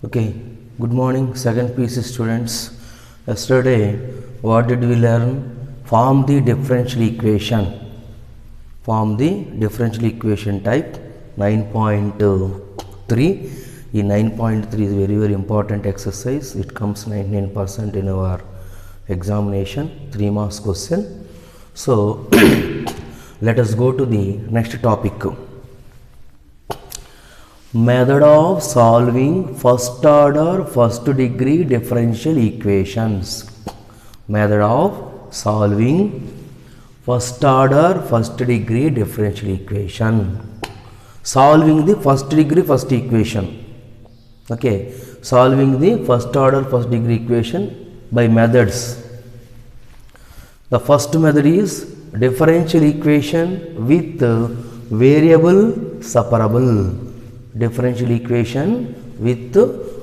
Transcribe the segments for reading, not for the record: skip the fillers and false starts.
Okay, good morning, second PC students. Yesterday, what did we learn? Form the differential equation. Form the differential equation type 9.3. In 9.3 is very important exercise. It comes 99% in our examination, 3 marks question. So, let us go to the next topic. Method of solving first order first degree differential equations. Method of solving first order first degree differential equation. Solving the first degree first equation. Okay, solving the first order first degree equation by methods. The first method is differential equation with variable separable. Differential equation with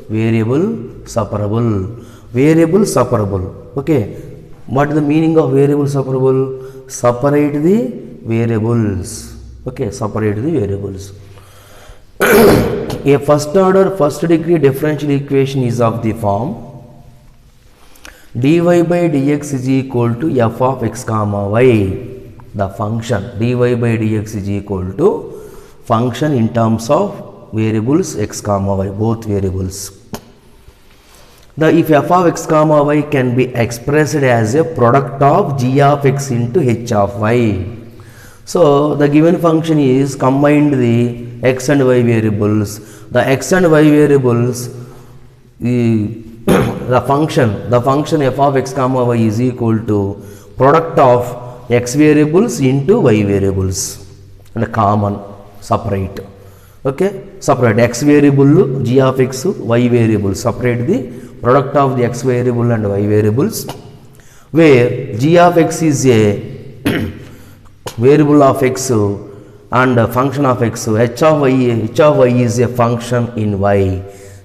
variable separable. Variable separable. Okay, what is the meaning of variable separable? Separate the variables. Okay, separate the variables. A first order first degree differential equation is of the form dy by dx is equal to f of x comma y. The function dy by dx is equal to function in terms of variables x comma y, both variables. If f of x comma y can be expressed as a product of g of x into h of y. So the given function is combined the x and y variables. The x and y variables, the function f of x comma y is equal to product of x variables into y variables, and common separate. Okay, separate x variable g of x, y variable, separate the product of the x variable and y variables, where g of x is a variable of x and a function of x, h of y is a function in y,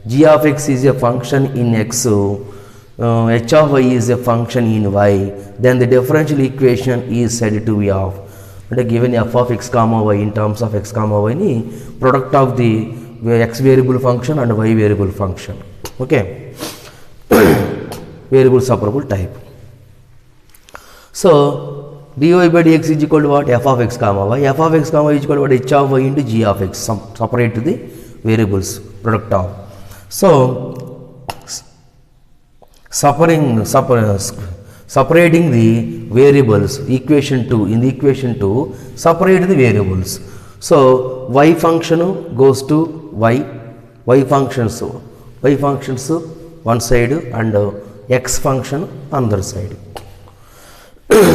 g of x is a function in x, h of y is a function in y, then the differential equation is said to be of, and given f of x comma y in terms of x comma y ni product of the x variable function and y variable function. Okay, variable separable type. So dy by dx is equal to what? F of x comma y. F of x comma y is equal to what? H of y into g of x. Separate the variables product of. So separating the variables, equation 2, in the equation 2 separate the variables. So y function goes to y functions one side and x function another side.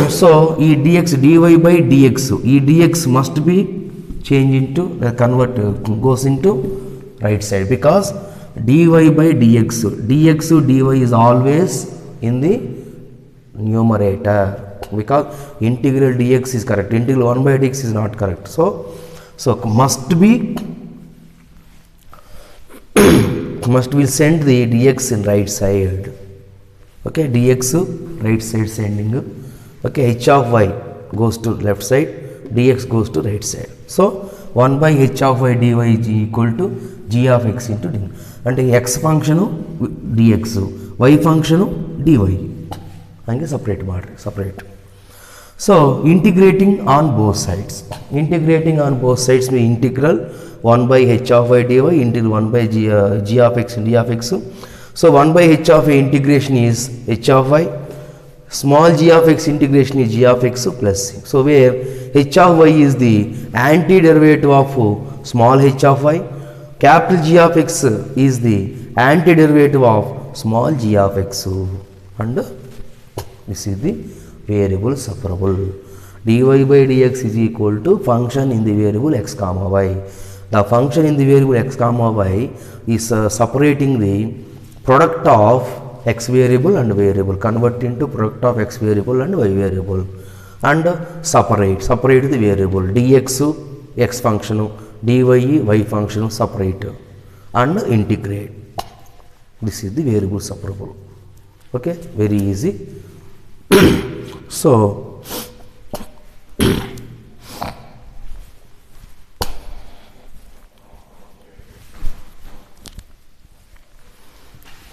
So e dx dy by dx, e dx must be changed into goes into right side, because dy by dx dy is always in the numerator, because integral dx is correct, integral 1 by dx is not correct. So must be send the dx in right side. Okay, dx right side sending. Okay, h of y goes to left side, dx goes to right side. So 1 by h of y dy is equal to g of x into d, and x function dx, y function dy. Separate. So integrating on both sides. Integrating on both sides means integral 1 by h of y dy into 1 by g of x and d of x. So 1 by h of y integration is h of y. Small g of x integration is g of x plus c. So where h of y is the antiderivative of small h of y, capital G of x is the antiderivative of small g of x, and this is the variable separable. dy by dx is equal to function in the variable x comma y. The function in the variable x comma y is separating the product of x variable and variable, convert into product of x variable and y variable, and separate the variable dx x function, dy y function, separate and integrate. This is the variable separable. Okay, very easy. So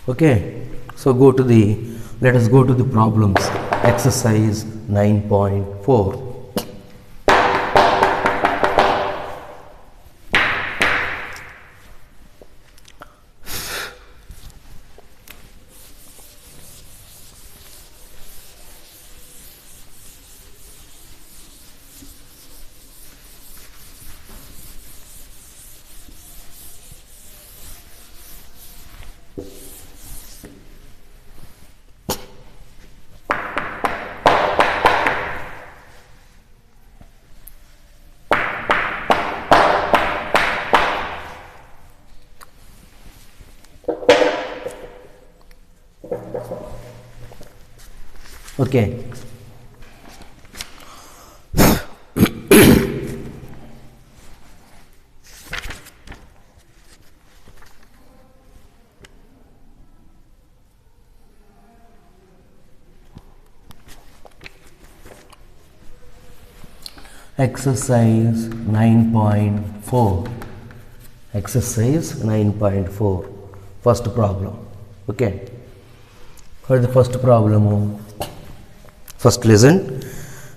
Okay, so let us go to the problems. Exercise 9.4. Okay. Exercise 9.4. Exercise 9.4. First problem. Okay. For the first problem, first listen.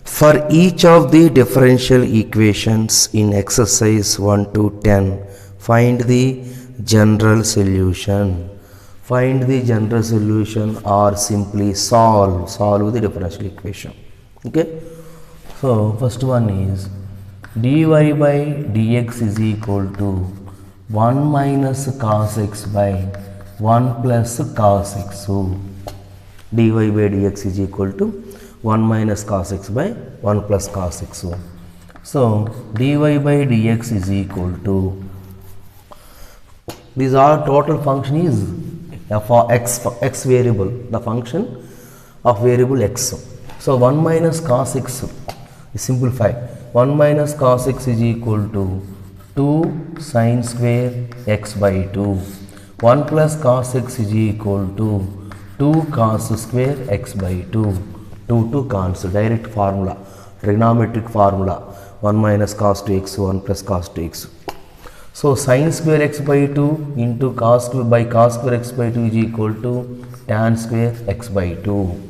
For each of the differential equations in exercise 1 to 10, find the general solution. Find the general solution or simply solve the differential equation. Okay. So first one is dy by dx is equal to 1 minus cos x by 1 plus cos x. So dy by dx is equal to 1 minus cos x by 1 plus cos x. So dy by dx is equal to, these are total function is for x variable, the function of variable x. So 1 minus cos x, simplify, 1 minus cos x is equal to 2 sin square x by 2. 1 plus cos x is equal to 2 cos square x by 2. 2 cons, direct formula, trigonometric formula, 1 minus cos 2x, 1 plus cos 2x. So sin square x by 2 into cos square x by 2 is equal to tan square x by 2.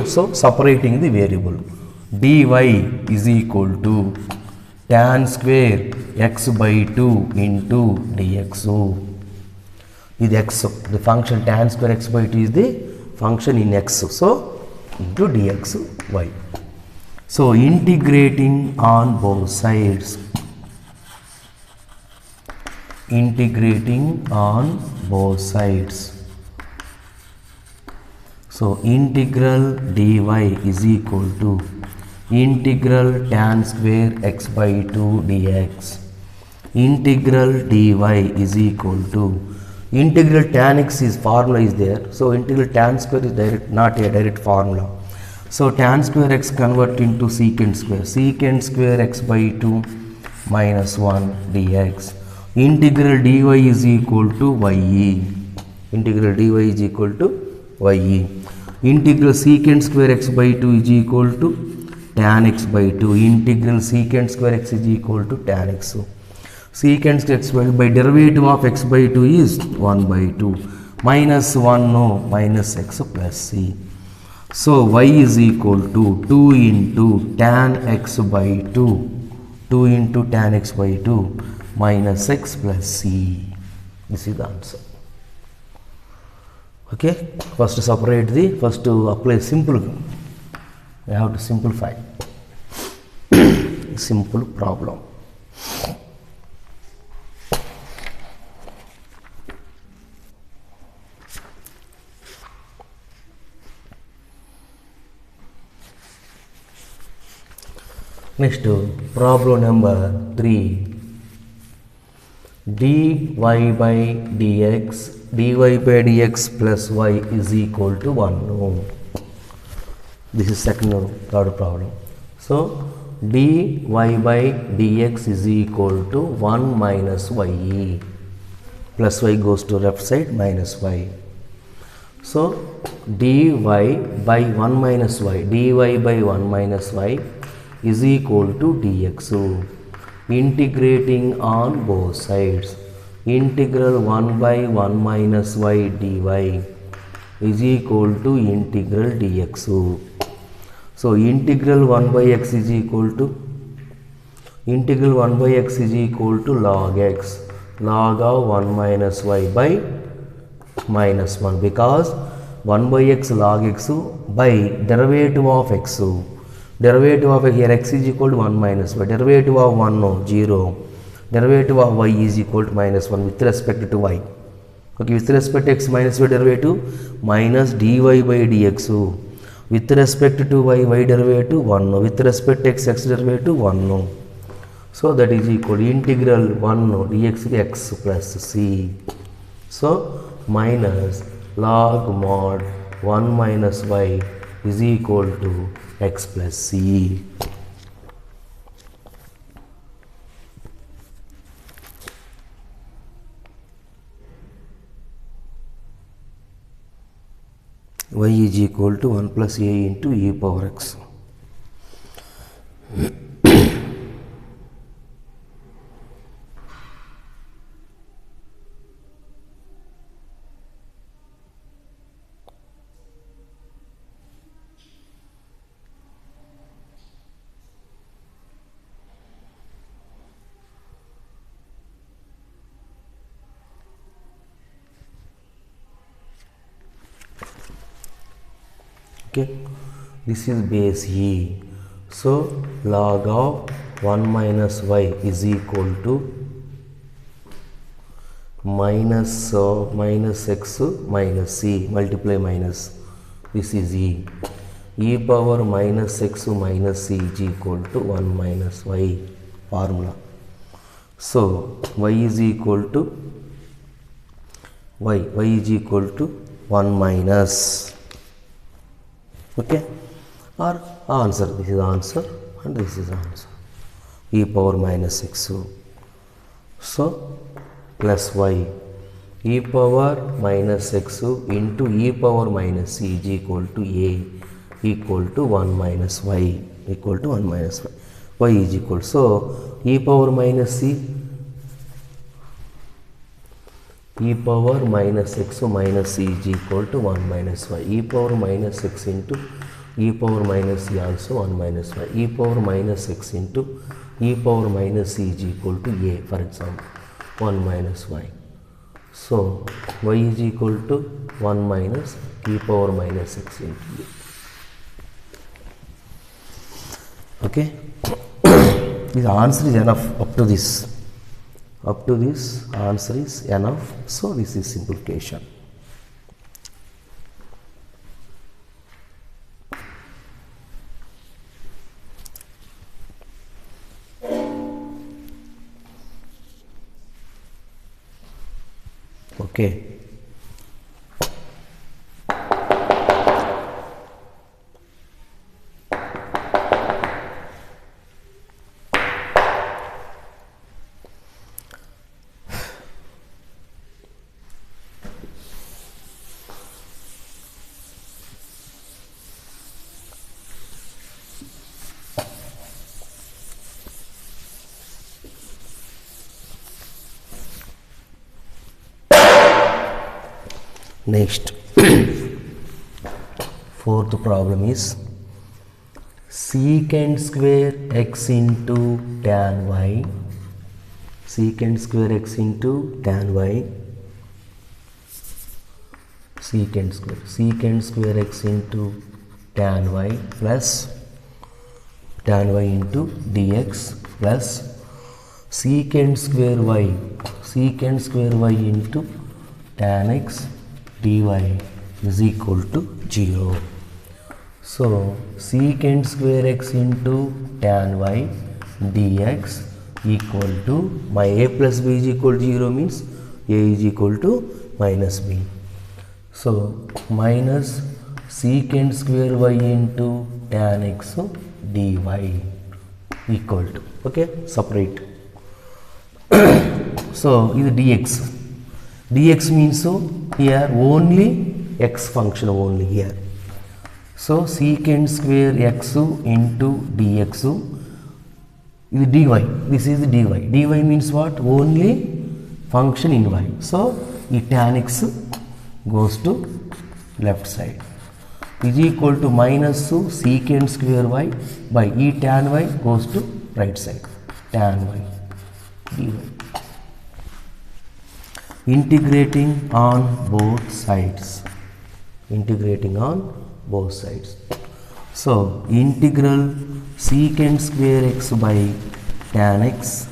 So separating the variable, dy is equal to tan square x by 2 into dx. With x, the function tan square x by 2 is the function in x, so into dx y. So integrating on both sides, integrating on both sides. So integral dy is equal to integral tan square x by 2 dx. Integral dy is equal to integral tan x, is formula is there. So integral tan square is direct, not a direct formula. So tan square x convert into secant square. Secant square x by 2 minus 1 dx. Integral dy is equal to ye. Integral dy is equal to ye. Integral secant square x by 2 is equal to tan x by 2. Integral secant square x is equal to tan x. So secant x by derivative of x by 2 is 1 by 2. Minus 1, no, minus x plus c. So y is equal to 2 into tan x by 2. 2 into tan x by 2 minus x plus c. This is the answer. Okay, first separate the, first to apply simple, we have to simplify simple problem. Next, problem number 3. dy by dx plus y is equal to 1. No. This is third problem. So dy by dx is equal to 1 minus y. Plus y goes to left side, minus y. So dy by 1 minus y, dy by 1 minus y is equal to dx. So integrating on both sides. integral 1 by 1 minus y dy is equal to integral dx. So integral 1 by x is equal to log x, log of 1 minus y by minus 1, because 1 by x log x by derivative of x. Derivative of here x is equal to 1 minus y. Derivative of 1 no 0. Derivative of y is equal to minus 1 with respect to y. Okay, with respect to x minus y derivative minus dy by dx. With respect to y derivative 1 no. With respect to x derivative 1 no. So that is equal to integral 1 no dx x plus c. So minus log mod 1 minus y is equal to x plus c. Y is equal to 1 plus a into e power x. Okay, this is base e. So log of 1 minus y is equal to minus x minus c, multiply minus, this is e. E power minus x minus c is equal to 1 minus y formula. So y is equal to y is equal to 1 minus. Okay, or answer, this is answer and this is answer, e power minus x. So plus y, e power minus x into e power minus c is equal to a, equal to 1 minus y, equal to 1 minus y is equal. So e power minus c, e power minus x minus c is equal to 1 minus y. E power minus x into e power minus c also 1 minus y. E power minus x into e power minus c is equal to a, for example 1 minus y. So y is equal to 1 minus e power minus x into a. Okay, this answer is enough up to this. Up to this answer is enough. So this is simplification. Okay. Next, fourth problem is secant square x into tan y, secant square x into tan y, secant square x into tan y plus tan y into dx plus secant square y into tan x dy is equal to 0. So secant square x into tan y dx equal to my a plus b is equal to 0 means a is equal to minus b. So minus secant square y into tan x dy equal to, okay, separate. So this dx means so here only x function only here. So secant square x into dx is dy. This is dy. Dy means what? Only function in y. So E tan x goes to left side is equal to minus secant square y by E tan y goes to right side, tan y dy. Integrating on both sides. Integrating on both sides. So integral secant square x by tan x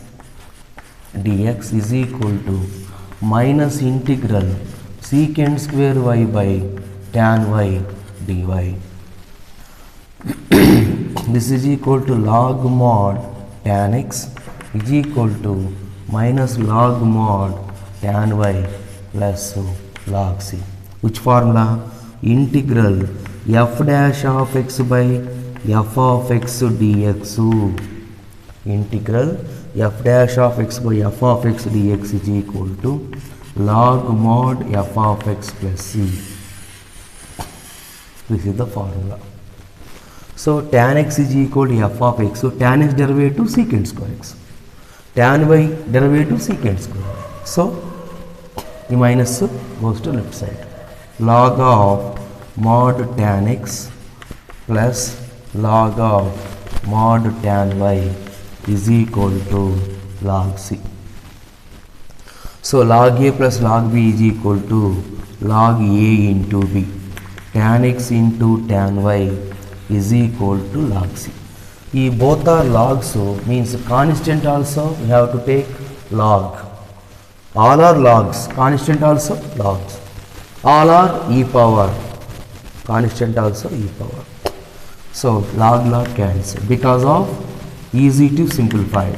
dx is equal to minus integral secant square y by tan y dy. This is equal to log mod tan x is equal to minus log mod tan y plus log c. Which formula? Integral f dash of x by f of x dx. Integral f dash of x by f of x dx is equal to log mod f of x plus c. This is the formula. So tan x is equal to f of x. So tan x derivative secant square x. Tan y derivative secant square. So the minus goes to left side. Log of mod tan x plus log of mod tan y is equal to log c. So log a plus log b is equal to log a into b. Tan x into tan y is equal to log c. If both are logs, so means constant also we have to take log. All are logs, constant also logs. All are e power, constant also e power. So log cancel because of easy to simplify.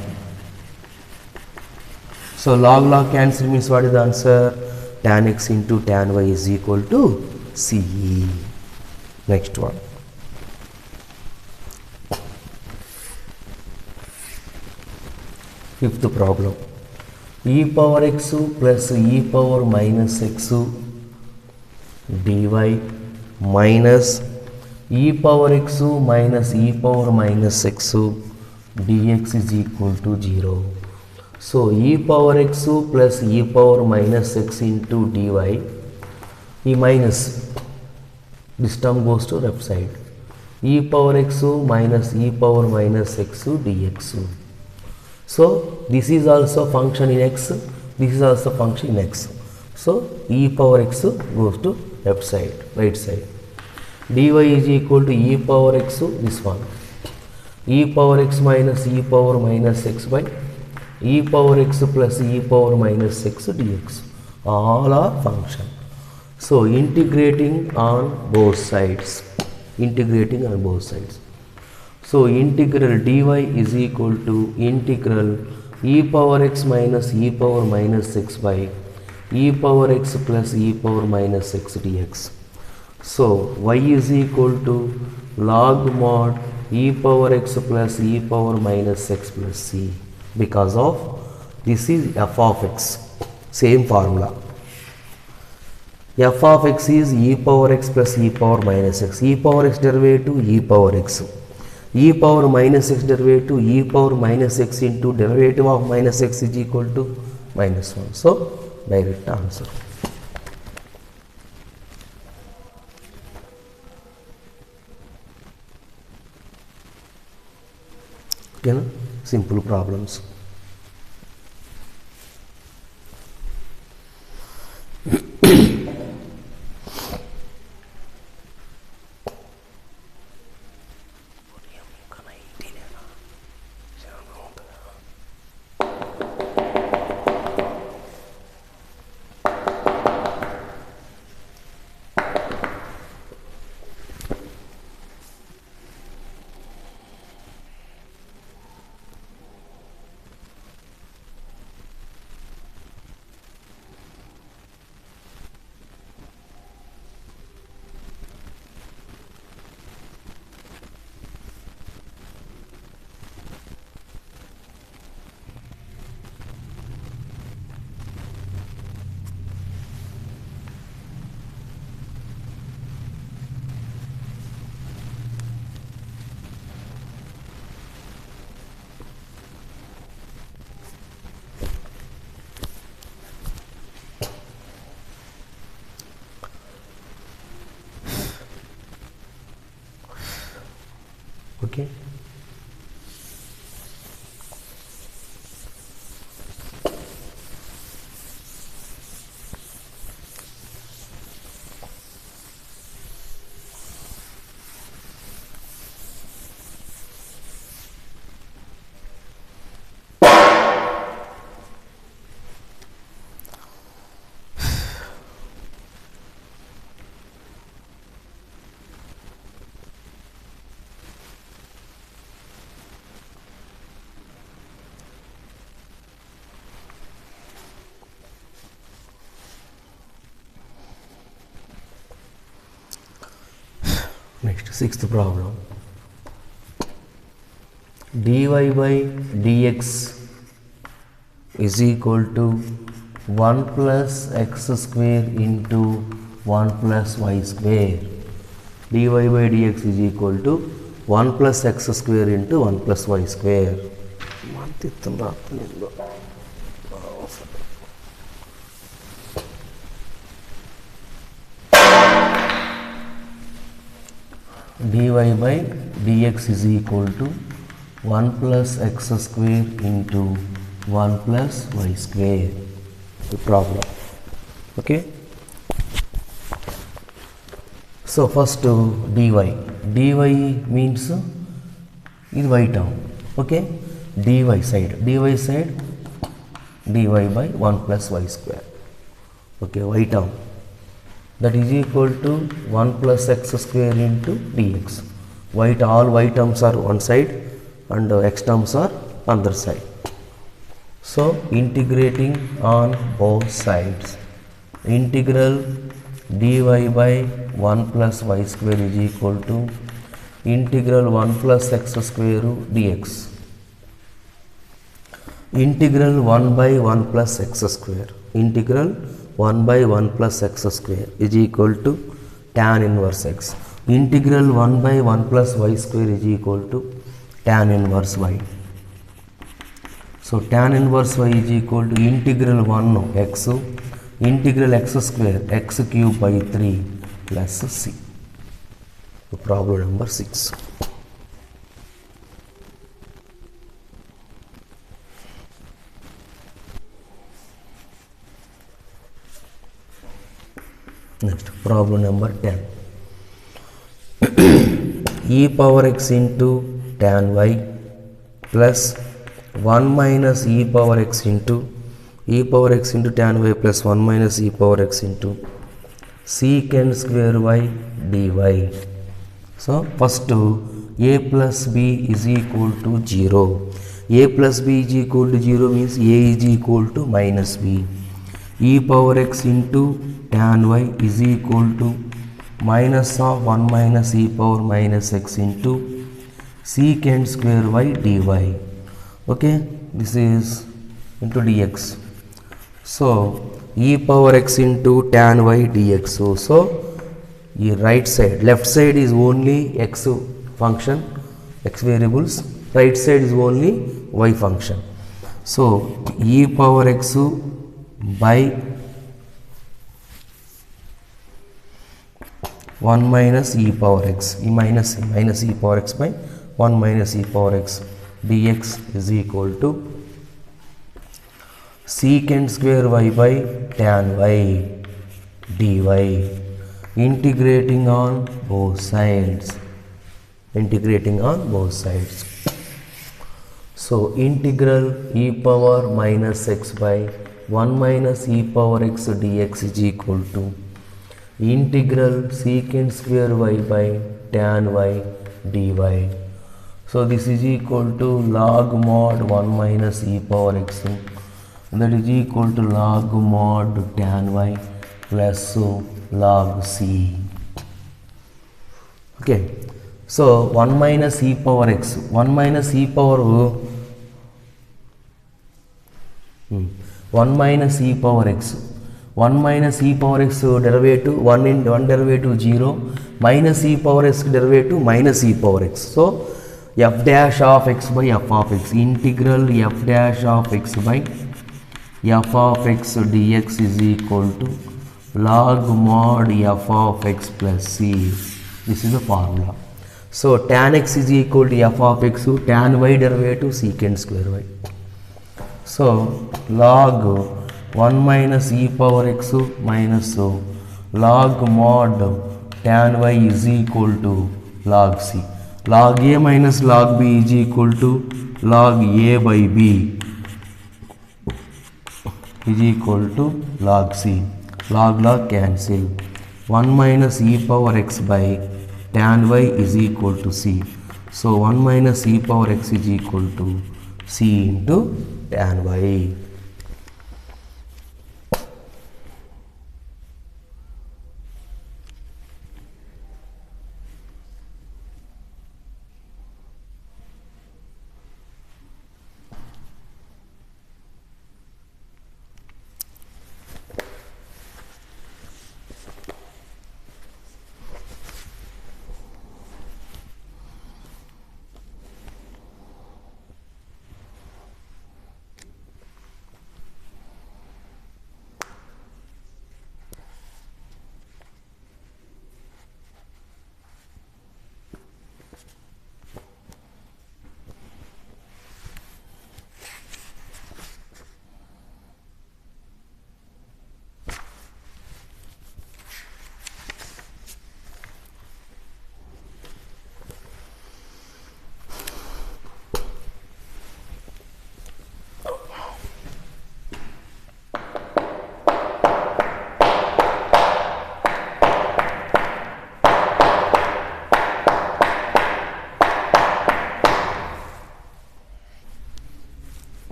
So log cancel means what is the answer? Tan x into tan y is equal to c. Next one. Fifth problem. E power x plus e power minus x dy minus e power x minus e power minus x dx is equal to 0. So e power x plus e power minus x into dy, e minus, this term goes to left side. E power x minus e power minus x dx. So this is also function in x, this is also function in x. So e power x goes to left side, right side. Dy is equal to e power x, this one. E power x minus e power minus x by e power x plus e power minus x dx. All are function. So integrating on both sides. Integrating on both sides. So integral dy is equal to integral e power x minus e power minus x by e power x plus e power minus x dx. So y is equal to log mod e power x plus e power minus x plus c, because of this is f of x, same formula. F of x is e power x plus e power minus x. E power x derivative e power x. E power minus x derivative e power minus x into derivative of minus x is equal to minus 1. So direct answer. Okay, no? Simple problems. Okay. Next, sixth problem. dy by dx is equal to 1 plus x square into 1 plus y square. dy by dx is equal to 1 plus x square into 1 plus y square. dy by dx is equal to 1 plus x square into 1 plus y square. The problem. Okay. So first dy. dy means is y term. Okay. dy side dy by 1 plus y square. Okay, y term. That is equal to 1 plus x square into dx. All y terms are one side and x terms are other side. So integrating on both sides, integral dy by 1 plus y square is equal to integral 1 plus x square dx. Integral 1 by 1 plus x square. Integral 1 by 1 plus x square is equal to tan inverse x. Integral 1 by 1 plus y square is equal to tan inverse y. So tan inverse y is equal to integral 1 x integral x square x cube by 3 plus c. So problem number 6. Next, problem number 10. E power x into tan y plus 1 minus e power x into tan y plus 1 minus e power x into secant square y dy. So first a plus b is equal to 0. A plus b is equal to 0 means a is equal to minus b. E power x into tan y is equal to minus of 1 minus e power minus x into secant square y dy. Okay, this is into dx. So e power x into tan y dx. So right side, left side is only x function, x variables. Right side is only y function. So e power x by 1 minus e power x, minus e power x by 1 minus e power x dx is equal to secant square y by tan y dy. Integrating on both sides. So integral e power minus x by 1 minus e power x dx is equal to integral secant square y by tan y dy. So this is equal to log mod 1 minus e power x, that is equal to log mod tan y plus log c. Okay, so 1 minus e power x, 1 minus e power 1 minus e power x, 1 minus e power x derivative 1 derivative 0, minus e power x derivative minus e power x. So f dash of x by f of x, integral f dash of x by f of x dx is equal to log mod f of x plus c. This is the formula. So tan x is equal to f of x, tan y derivative secant square y. So log 1 minus e power x minus log mod tan y is equal to log c. Log a minus log b is equal to log a by b is equal to log c. Log cancel. 1 minus e power x by tan y is equal to c. So 1 minus e power x is equal to c into tan y.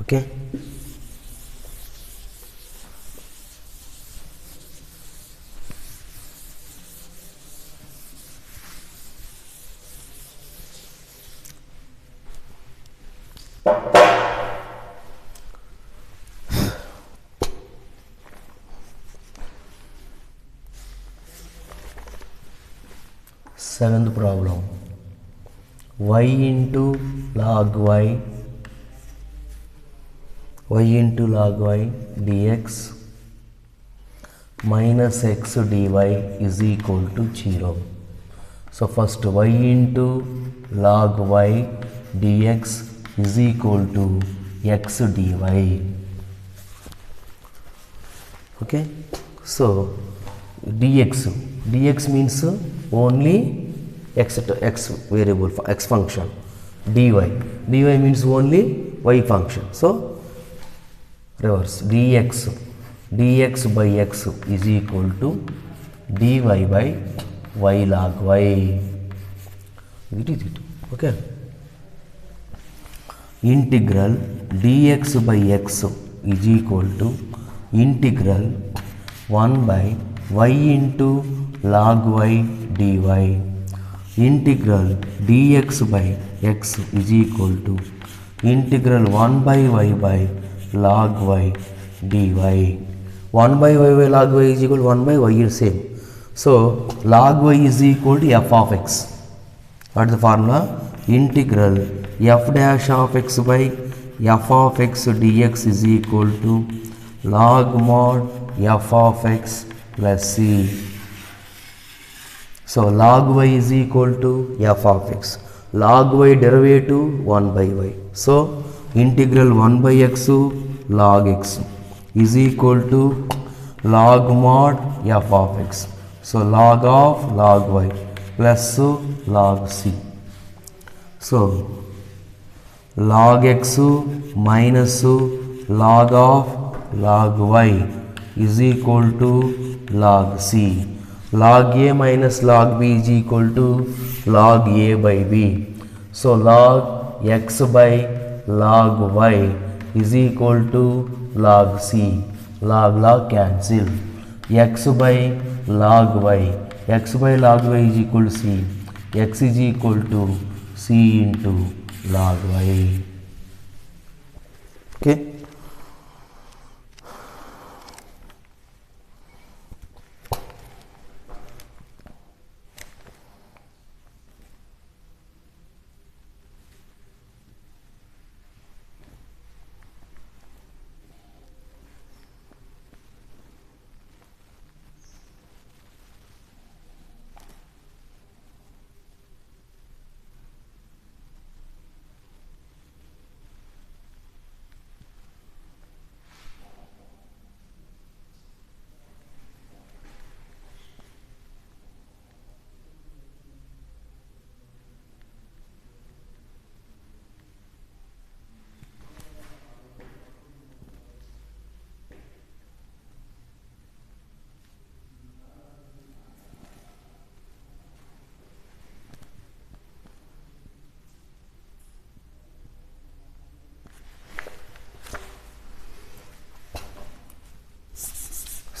Okay. Seventh problem. Y into log y into log y dx minus x dy is equal to 0. So first y into log y dx is equal to x dy. Okay, so dx means only x variable, x function. dy means only y function. So reverse, dx by x is equal to dy by y log y. It is it. Okay. Integral dx by x is equal to integral 1 by y into log y dy. Integral dx by x is equal to integral 1 by y by log y dy. 1 by y by log y is equal to 1 by y is same. So log y is equal to f of x. What is the formula? Integral f dash of x by f of x dx is equal to log mod f of x plus c. So log y is equal to f of x. Log y derivative 1 by y. So integral 1 by x log x is equal to log mod f of x. So log of log y plus log c. So log x minus log of log y is equal to log c. Log a minus log b is equal to log a by b. So log x by log y is equal to log c. Log cancel. X by log y. X by log y is equal to c. X is equal to c into log y. Okay.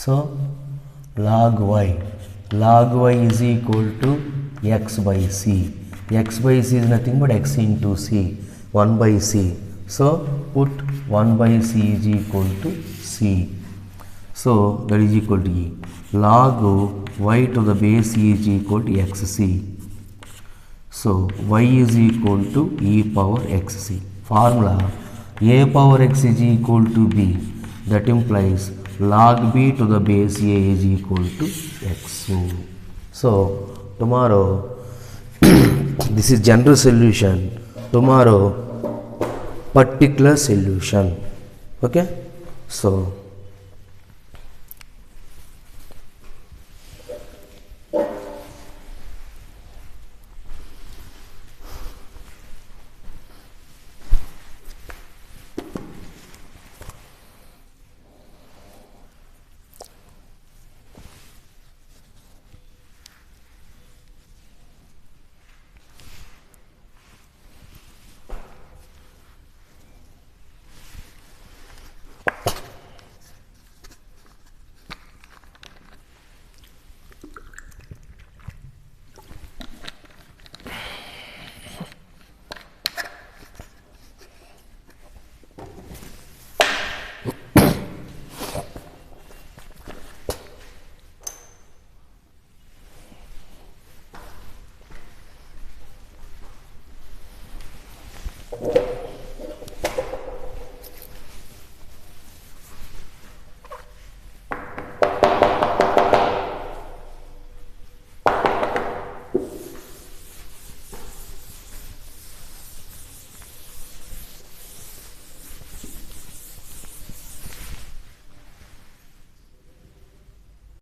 So log y is equal to x by c. X by c is nothing but x into c, 1 by c. So put 1 by c is equal to c. So that is equal to e. Log y to the base e is equal to xc. So y is equal to e power xc. Formula a power x is equal to b. That implies log b to the base a is equal to x. So tomorrow this is general solution. Tomorrow particular solution. Okay. So